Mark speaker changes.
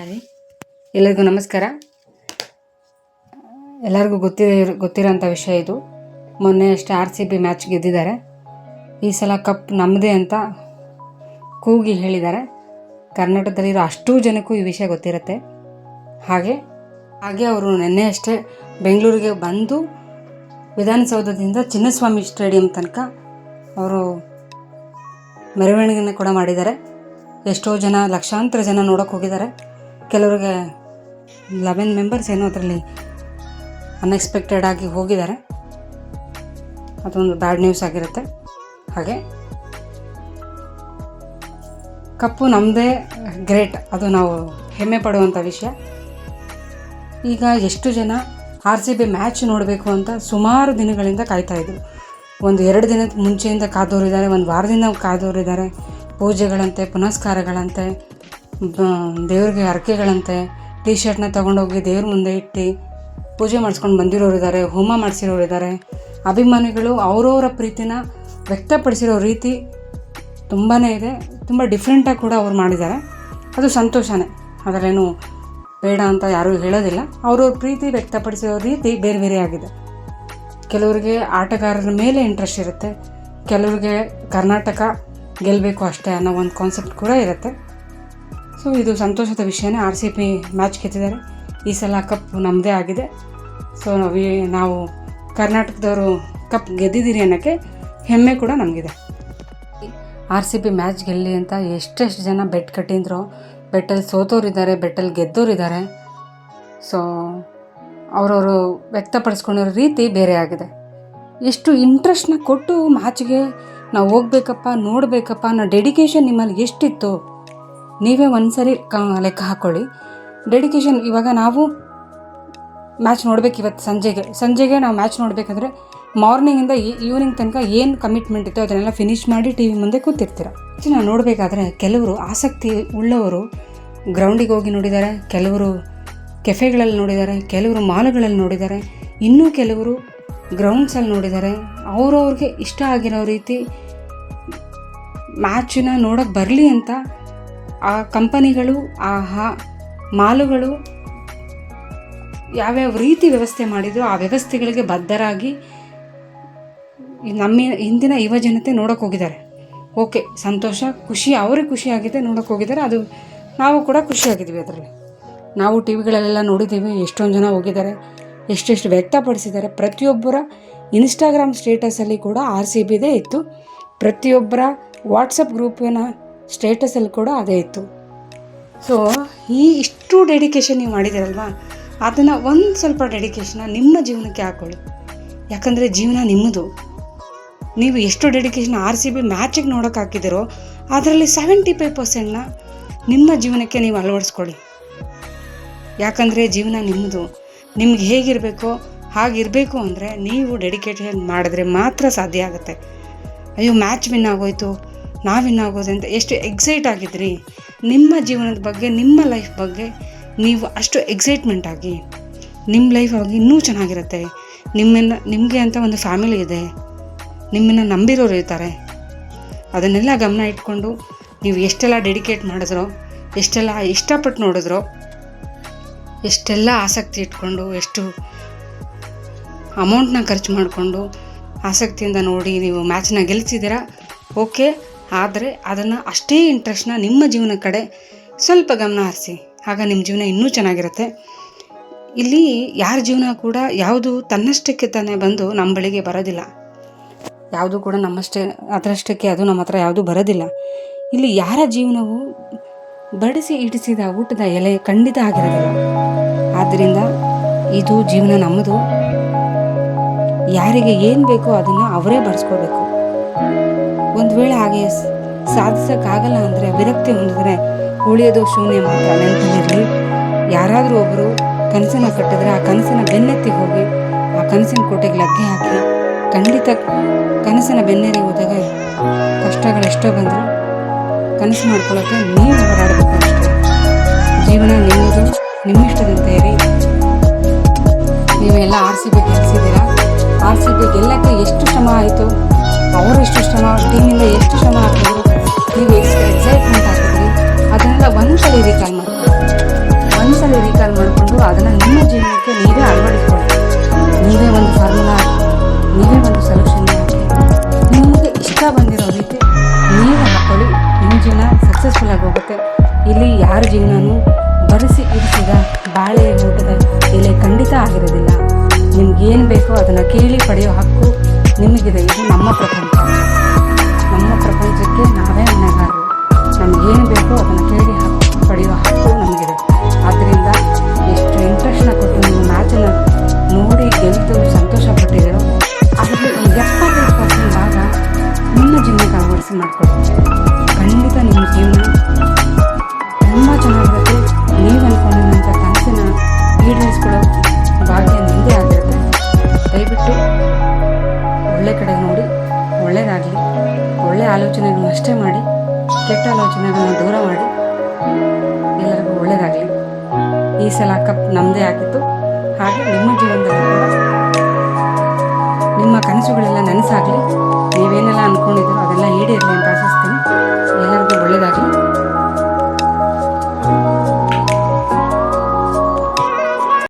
Speaker 1: Hi, ಎಲ್ಲರಿಗೂ ನಮಸ್ಕಾರ. ಎಲ್ಲರಿಗೂ ಗೊತ್ತಿರೋಂಥ ವಿಷಯ ಇದು. ಮೊನ್ನೆ ಅಷ್ಟೇ RCB ಮ್ಯಾಚ್ ಗೆದ್ದಿದ್ದಾರೆ. ಈ ಸಲ ಕಪ್ ನಮ್ಮದೇ ಅಂತ ಕೂಗಿ ಹೇಳಿದ್ದಾರೆ. ಕರ್ನಾಟಕದಲ್ಲಿರೋ ಅಷ್ಟೂ ಜನಕ್ಕೂ ಈ ವಿಷಯ ಗೊತ್ತಿರುತ್ತೆ. ಹಾಗೆ ಅವರು ನಿನ್ನೆ ಅಷ್ಟೇ ಬೆಂಗಳೂರಿಗೆ ಬಂದು ವಿಧಾನಸೌಧದಿಂದ ಚಿನ್ನಸ್ವಾಮಿ ಸ್ಟೇಡಿಯಂ ತನಕ ಅವರು ಮೆರವಣಿಗೆಯನ್ನು ಕೂಡ ಮಾಡಿದ್ದಾರೆ. ಎಷ್ಟೋ ಜನ, ಲಕ್ಷಾಂತರ ಜನ ನೋಡೋಕೆ ಹೋಗಿದ್ದಾರೆ. ಕೆಲವರಿಗೆ 11 ಮೆಂಬರ್ಸ್ ಏನೋ ಅದರಲ್ಲಿ ಅನ್ಎಕ್ಸ್ಪೆಕ್ಟೆಡ್ ಆಗಿ ಹೋಗಿದ್ದಾರೆ. ಅದೊಂದು ಬ್ಯಾಡ್ ನ್ಯೂಸ್ ಆಗಿರುತ್ತೆ. ಹಾಗೆ ಕಪ್ಪು ನಮ್ಮದೇ, ಗ್ರೇಟ್, ಅದು ನಾವು ಹೆಮ್ಮೆ ಪಡುವಂಥ ವಿಷಯ. ಈಗ ಎಷ್ಟು ಜನ RCB ಮ್ಯಾಚ್ ನೋಡಬೇಕು ಅಂತ ಸುಮಾರು ದಿನಗಳಿಂದ ಕಾಯ್ತಾಯಿದ್ರು. 1-2 ದಿನದ ಮುಂಚೆಯಿಂದ ಕಾದೋರಿದ್ದಾರೆ, 1 ವಾರದಿಂದ ಕಾದೋರಿದ್ದಾರೆ. ಪೂಜೆಗಳಂತೆ, ಪುನಸ್ಕಾರಗಳಂತೆ, ದೇವ್ರಿಗೆ ಹರಕೆಗಳಂತೆ, ಟಿ ಶರ್ಟ್ನ ತೊಗೊಂಡೋಗಿ ದೇವ್ರ ಮುಂದೆ ಇಟ್ಟು ಪೂಜೆ ಮಾಡಿಸ್ಕೊಂಡು ಬಂದಿರೋರಿದ್ದಾರೆ, ಹೋಮ ಮಾಡಿಸಿರೋರಿದ್ದಾರೆ. ಅಭಿಮಾನಿಗಳು ಅವರವರ ಪ್ರೀತಿನ ವ್ಯಕ್ತಪಡಿಸಿರೋ ರೀತಿ ತುಂಬಾ ಇದೆ. ತುಂಬ ಡಿಫ್ರೆಂಟಾಗಿ ಕೂಡ ಅವ್ರು ಮಾಡಿದ್ದಾರೆ. ಅದು ಸಂತೋಷನೇ, ಅದರೇನು ಬೇಡ ಅಂತ ಯಾರೂ ಹೇಳೋದಿಲ್ಲ. ಅವ್ರವ್ರ ಪ್ರೀತಿ ವ್ಯಕ್ತಪಡಿಸಿರೋ ರೀತಿ ಬೇರೆ ಬೇರೆ ಆಗಿದೆ. ಕೆಲವರಿಗೆ ಆಟಗಾರರ ಮೇಲೆ ಇಂಟ್ರೆಸ್ಟ್ ಇರುತ್ತೆ, ಕೆಲವರಿಗೆ ಕರ್ನಾಟಕ ಗೆಲ್ಲಬೇಕು ಅಷ್ಟೇ ಅನ್ನೋ ಒಂದು ಕಾನ್ಸೆಪ್ಟ್ ಕೂಡ ಇರುತ್ತೆ. ಸೊ ಇದು ಸಂತೋಷದ ವಿಷಯನೇ. RCB ಮ್ಯಾಚ್ ಗೆದ್ದಿದ್ದಾರೆ. ಈ ಸಲ ಕಪ್ ನಮ್ಮದೇ ಆಗಿದೆ. ಸೊ ನಾವು ಕರ್ನಾಟಕದವರು ಕಪ್ ಗೆದ್ದಿದ್ದೀರಿ ಅನ್ನೋಕ್ಕೆ ಹೆಮ್ಮೆ ಕೂಡ ನಮಗಿದೆ. RCB ಮ್ಯಾಚ್ ಗೆಲ್ಲಿ ಅಂತ ಎಷ್ಟೆಷ್ಟು ಜನ ಬೆಟ್ ಕಟ್ಟಿದ್ರು. ಬೆಟ್ಟಲ್ಲಿ ಸೋತೋರಿದ್ದಾರೆ, ಬೆಟ್ಟಲ್ಲಿ ಗೆದ್ದೋರಿದ್ದಾರೆ. ಸೊ ಅವರವರು ವ್ಯಕ್ತಪಡಿಸ್ಕೊಂಡಿರೋ ರೀತಿ ಬೇರೆ ಆಗಿದೆ. ಎಷ್ಟು ಇಂಟ್ರೆಸ್ಟ್ನ ಕೊಟ್ಟು ಮ್ಯಾಚ್ಗೆ ನಾವು ಹೋಗ್ಬೇಕಪ್ಪ, ನೋಡಬೇಕಪ್ಪ ಅನ್ನೋ ಡೆಡಿಕೇಶನ್ ನಿಮ್ಮಲ್ಲಿ ಎಷ್ಟಿತ್ತು ನೀವೇ ಒಂದ್ಸರಿ ಲೆಕ್ಕ ಹಾಕ್ಕೊಳ್ಳಿ. ಡೆಡಿಕೇಶನ್. ಇವಾಗ ನಾವು ಮ್ಯಾಚ್ ನೋಡ್ಬೇಕು, ಇವತ್ತು ಸಂಜೆಗೆ ನಾವು ಮ್ಯಾಚ್ ನೋಡಬೇಕಾದ್ರೆ ಮಾರ್ನಿಂಗಿಂದ ಈವ್ನಿಂಗ್ ತನಕ ಏನು ಕಮಿಟ್ಮೆಂಟ್ ಇತ್ತು ಅದನ್ನೆಲ್ಲ ಫಿನಿಷ್ ಮಾಡಿ TV ಮುಂದೆ ಕೂತಿರ್ತೀರ. ನಾವು ನೋಡಬೇಕಾದ್ರೆ ಕೆಲವರು ಆಸಕ್ತಿ ಉಳ್ಳವರು ಗ್ರೌಂಡಿಗೆ ಹೋಗಿ ನೋಡಿದ್ದಾರೆ, ಕೆಲವರು ಕೆಫೆಗಳಲ್ಲಿ ನೋಡಿದ್ದಾರೆ, ಕೆಲವರು ಮಾಲ್ಗಳಲ್ಲಿ ನೋಡಿದ್ದಾರೆ, ಇನ್ನೂ ಕೆಲವರು ಗ್ರೌಂಡ್ಸಲ್ಲಿ ನೋಡಿದ್ದಾರೆ. ಅವ್ರವ್ರಿಗೆ ಇಷ್ಟ ಆಗಿರೋ ರೀತಿ ಮ್ಯಾಚನ್ನ ನೋಡೋಕ್ಕೆ ಬರಲಿ ಅಂತ ಆ ಕಂಪನಿಗಳು, ಆ ಮಾಲುಗಳು ಯಾವ್ಯಾವ ರೀತಿ ವ್ಯವಸ್ಥೆ ಮಾಡಿದ್ರು ಆ ವ್ಯವಸ್ಥೆಗಳಿಗೆ ಬದ್ಧರಾಗಿ ನಮ್ಮ ಹಿಂದಿನ ಯುವ ಜನತೆ ನೋಡೋಕೆ ಹೋಗಿದ್ದಾರೆ. ಓಕೆ, ಸಂತೋಷ, ಖುಷಿ, ಅವ್ರಿಗೆ ಖುಷಿಯಾಗಿದೆ, ನೋಡೋಕೆ ಹೋಗಿದ್ದಾರೆ. ಅದು ನಾವು ಕೂಡ ಖುಷಿಯಾಗಿದ್ವಿ. ಅದರಲ್ಲಿ ನಾವು ಟಿವಿಗಳಲ್ಲೆಲ್ಲ ನೋಡಿದ್ದೀವಿ, ಎಷ್ಟೊಂದು ಜನ ಹೋಗಿದ್ದಾರೆ, ಎಷ್ಟೆಷ್ಟು ವ್ಯಕ್ತಪಡಿಸಿದ್ದಾರೆ. ಪ್ರತಿಯೊಬ್ಬರ ಇನ್ಸ್ಟಾಗ್ರಾಮ್ ಸ್ಟೇಟಸಲ್ಲಿ ಕೂಡ RCBದೇ ಇತ್ತು. ಪ್ರತಿಯೊಬ್ಬರ ವಾಟ್ಸಪ್ ಗ್ರೂಪಿನ ಸ್ಟೇಟಸಲ್ಲಿ ಕೂಡ ಅದೇ ಇತ್ತು. ಸೊ ಇಷ್ಟು ಡೆಡಿಕೇಶನ್ ನೀವು ಮಾಡಿದ್ದೀರಲ್ವ, ಅದನ್ನು ಒಂದು ಸ್ವಲ್ಪ ಡೆಡಿಕೇಶನ್ನ ನಿಮ್ಮ ಜೀವನಕ್ಕೆ ಹಾಕ್ಕೊಳ್ಳಿ. ಯಾಕಂದರೆ ಜೀವನ ನಿಮ್ಮದು. ನೀವು ಎಷ್ಟು ಡೆಡಿಕೇಶನ್ RCB ಮ್ಯಾಚಿಗೆ ನೋಡೋಕೆ ಹಾಕಿದ್ದೀರೋ ಅದರಲ್ಲಿ 75%ನ ನಿಮ್ಮ ಜೀವನಕ್ಕೆ ನೀವು ಅಳವಡಿಸ್ಕೊಳ್ಳಿ. ಯಾಕಂದರೆ ಜೀವನ ನಿಮ್ಮದು. ನಿಮ್ಗೆ ಹೇಗಿರಬೇಕೋ ಹಾಗಿರಬೇಕು ಅಂದರೆ ನೀವು ಡೆಡಿಕೇಶನ್ ಮಾಡಿದ್ರೆ ಮಾತ್ರ ಸಾಧ್ಯ ಆಗುತ್ತೆ. ಅಯ್ಯೋ ಮ್ಯಾಚ್ ವಿನ್ ಆಗೋಯ್ತು, ನಾವು ವಿನ್ ಆಗೋದು ಅಂತ ಎಷ್ಟು ಎಕ್ಸೈಟ್ ಆಗಿದ್ರಿ. ನಿಮ್ಮ ಜೀವನದ ಬಗ್ಗೆ, ನಿಮ್ಮ ಲೈಫ್ ಬಗ್ಗೆ ನೀವು ಅಷ್ಟು ಎಕ್ಸೈಟ್ಮೆಂಟ್ ಆಗಿ ನಿಮ್ಮ ಲೈಫ್ ಆಗಿ ಇನ್ನೂ ಚೆನ್ನಾಗಿರುತ್ತೆ. ನಿಮಗೆ ಅಂತ ಒಂದು ಫ್ಯಾಮಿಲಿ ಇದೆ, ನಿಮ್ಮನ್ನು ನಂಬಿರೋರು ಇರ್ತಾರೆ. ಅದನ್ನೆಲ್ಲ ಗಮನ ಇಟ್ಕೊಂಡು ನೀವು ಎಷ್ಟೆಲ್ಲ ಡೆಡಿಕೇಟ್ ಮಾಡಿದ್ರೋ, ಎಷ್ಟೆಲ್ಲ ಇಷ್ಟಪಟ್ಟು ನೋಡಿದ್ರೋ, ಎಷ್ಟೆಲ್ಲ ಆಸಕ್ತಿ ಇಟ್ಕೊಂಡು, ಎಷ್ಟು ಅಮೌಂಟ್ನ ಖರ್ಚು ಮಾಡಿಕೊಂಡು ಆಸಕ್ತಿಯಿಂದ ನೋಡಿ ನೀವು ಮ್ಯಾಚನ್ನ ಗೆಲ್ಲಿಸಿದ್ದೀರಾ. ಓಕೆ, ಆದರೆ ಅದನ್ನು ಅಷ್ಟೇ ಇಂಟ್ರೆಸ್ಟ್ನ ನಿಮ್ಮ ಜೀವನದ ಕಡೆ ಸ್ವಲ್ಪ ಗಮನ ಹರಿಸಿ. ಆಗ ನಿಮ್ಮ ಜೀವನ ಇನ್ನೂ ಚೆನ್ನಾಗಿರುತ್ತೆ. ಇಲ್ಲಿ ಯಾರ ಜೀವನ ಕೂಡ ಯಾವುದು ತನ್ನಷ್ಟಕ್ಕೆ ತಾನೇ ಬಂದು ನಮ್ಮ ಬಳಿಗೆ ಬರೋದಿಲ್ಲ. ಯಾವುದು ಕೂಡ ಅದರಷ್ಟಕ್ಕೆ ಅದು ನಮ್ಮ ಹತ್ರ ಯಾವುದು ಬರೋದಿಲ್ಲ. ಇಲ್ಲಿ ಯಾರ ಜೀವನವು ಬಡಿಸಿ ಇಡಿಸಿದ ಊಟದ ಎಲೆ ಖಂಡಿತ ಆಗಿರೋದಿಲ್ಲ. ಆದ್ದರಿಂದ ಇದು ಜೀವನ ನಮ್ಮದು. ಯಾರಿಗೆ ಏನು ಬೇಕೋ ಅದನ್ನು ಅವರೇ ಬಡಿಸ್ಕೋಬೇಕು. ಒಂದು ವೇಳೆ ಹಾಗೆ ಸಾಧಿಸೋಕ್ಕಾಗಲ್ಲ ಅಂದರೆ, ವಿರಕ್ತಿ ಹೊಂದಿದ್ರೆ ಉಳಿಯೋದು ಶೂನ್ಯ ಮಾತ್ರ. ನೆನಪಲ್ಲಿರಲಿ, ಯಾರಾದರೂ ಒಬ್ಬರು ಕನಸನ್ನು ಕಟ್ಟಿದ್ರೆ ಆ ಕನಸಿನ ಬೆನ್ನೆತ್ತಿ ಹೋಗಿ ಆ ಕನಸಿನ ಕೋಟೆಗೆ ಲಗ್ಗೆ ಹಾಕಿ ಖಂಡಿತ ಕನಸಿನ ಬೆನ್ನೇರಿ ಹೋದಾಗ ಕಷ್ಟಗಳೆಷ್ಟೋ ಬಂದರೂ ಕನಸು ಮಾಡ್ಕೊಳ್ಳೋಕ್ಕೆ ನೀವು ಹೋರಾಡಬೇಕು ಅಷ್ಟೇ. ಜೀವನ ನಿಮ್ಮದು, ನಿಮ್ಮಿಷ್ಟದಂತೆ ಇರಿ. ನೀವೆಲ್ಲ RCB ಗೆಲ್ಲಿಸಿದ್ದೀರಾ. RCB ಗೆಲ್ಲಕ್ಕೆ ಎಷ್ಟು ಶ್ರಮ ಆಯಿತು, ಅವರು ಎಷ್ಟು ಶ್ರಮ, ಟೀಮಿಂದ ಎಷ್ಟು ಶ್ರಮ ಹಾಕಿದ್ರು, ನೀವು ಎಷ್ಟು ಎಕ್ಸೈಟ್ಮೆಂಟ್ ಹಾಕಿದ್ರಿ, ಅದನ್ನೆಲ್ಲ ಒಂದು ಸಲ ರೀಕಾಲ್ ಮಾಡ್ತೀವಿ. ಒಂದ್ಸಲಿ ರೀಕಾಲ್ ಮಾಡಿಕೊಂಡು ಅದನ್ನು ನಿಮ್ಮ ಜೀವನಕ್ಕೆ ನೀವೇ ಅಳವಡಿಸ್ಕೊಳ್ಳಿ. ನೀವೇ ಒಂದು ಫಾರ್ಮುಲಾ ಹಾಕಿ, ನೀವೇ ಒಂದು ಸೊಲ್ಯೂಷನ್ ಹಾಕಿ, ನಿಮಗೆ ಇಷ್ಟ ಬಂದಿರೋ ರೀತಿ ನೀವೇ ಹಾಕ್ಕೊಳ್ಳಿ. ನಿಮ್ಮ ಜೀವನ ಸಕ್ಸಸ್ಫುಲ್ ಆಗಿ ಹೋಗುತ್ತೆ. ಇಲ್ಲಿ ಯಾರ ಜೀವನನೂ ಬರೆಸಿ ಇರಿಸಿದ ಬಾಳೆ ಊಟದ ಎಲೆ ಖಂಡಿತ ಆಗಿರೋದಿಲ್ಲ. ನಿಮ್ಗೇನು ಬೇಕೋ ಅದನ್ನು ಕೇಳಿ ಪಡೆಯೋ ಹಕ್ಕು ನಿಮಗಿದೆ. ಇದು ನಮ್ಮ ಪ್ರಪಂಚ. ನಮ್ಮ ಪ್ರಪಂಚಕ್ಕೆ ನಾವೇ ಹೊಣೆಗಾರರು. ನಮಗೇನು ಬೇಕೋ ಅದನ್ನು ಕೇಳಿ ಪಡೆಯುವ ಹಕ್ಕು ನಮಗಿದೆ. ಆದ್ದರಿಂದ ಎಷ್ಟು ಇಂಟ್ರೆಸ್ಟ್ನ ಕೊಟ್ಟು ನೀವು ಮ್ಯಾಚನ್ನು ನೋಡಿ ಗೆದ್ದು ಸಂತೋಷ ಪಟ್ಟಿದ್ದೀರೋ ಅದರಲ್ಲಿ ಒಂದು 75% ಭಾಗ ನಿಮ್ಮ ಜೀವನಕ್ಕೆ ಅಳವಡಿಸಿ ಮಾಡಿಕೊಡಿ. ಖಂಡಿತ ನಿಮ್ಮ ಜೀವನ ತುಂಬ ಚೆನ್ನಾಗಿರುತ್ತೆ. ನೀವು ಅಂದ್ಕೊಂಡಿರುವಂಥ ಕನಸಿನ ಈಡೇರಿಸ್ಕೊಳ್ಳೋ ಭಾಗ್ಯ ನಿಮ್ಮದೇ ಆಗಿರುತ್ತೆ. ದಯವಿಟ್ಟು ಒಳ್ಳೆ ಕಡೆ ನೋಡಿ, ಒಳ್ಳೆಯದಾಗಲಿ. ಒಳ್ಳೆಯ ಆಲೋಚನೆಗಳನ್ನ ಅಷ್ಟೇ ಮಾಡಿ, ಕೆಟ್ಟ ಆಲೋಚನೆಗಳನ್ನ ದೂರ ಮಾಡಿ. ಎಲ್ಲರಿಗೂ ಒಳ್ಳೆಯದಾಗಲಿ. ಈ ಸಲ ಕಪ್ ನಮ್ಮದೇ ಆಗಿತ್ತು. ಹಾಗೆ ನಿಮ್ಮ ಜೀವನದಲ್ಲಿ ಕೂಡ ನಿಮ್ಮ ಕನಸುಗಳೆಲ್ಲ ನನಸಾಗಲಿ.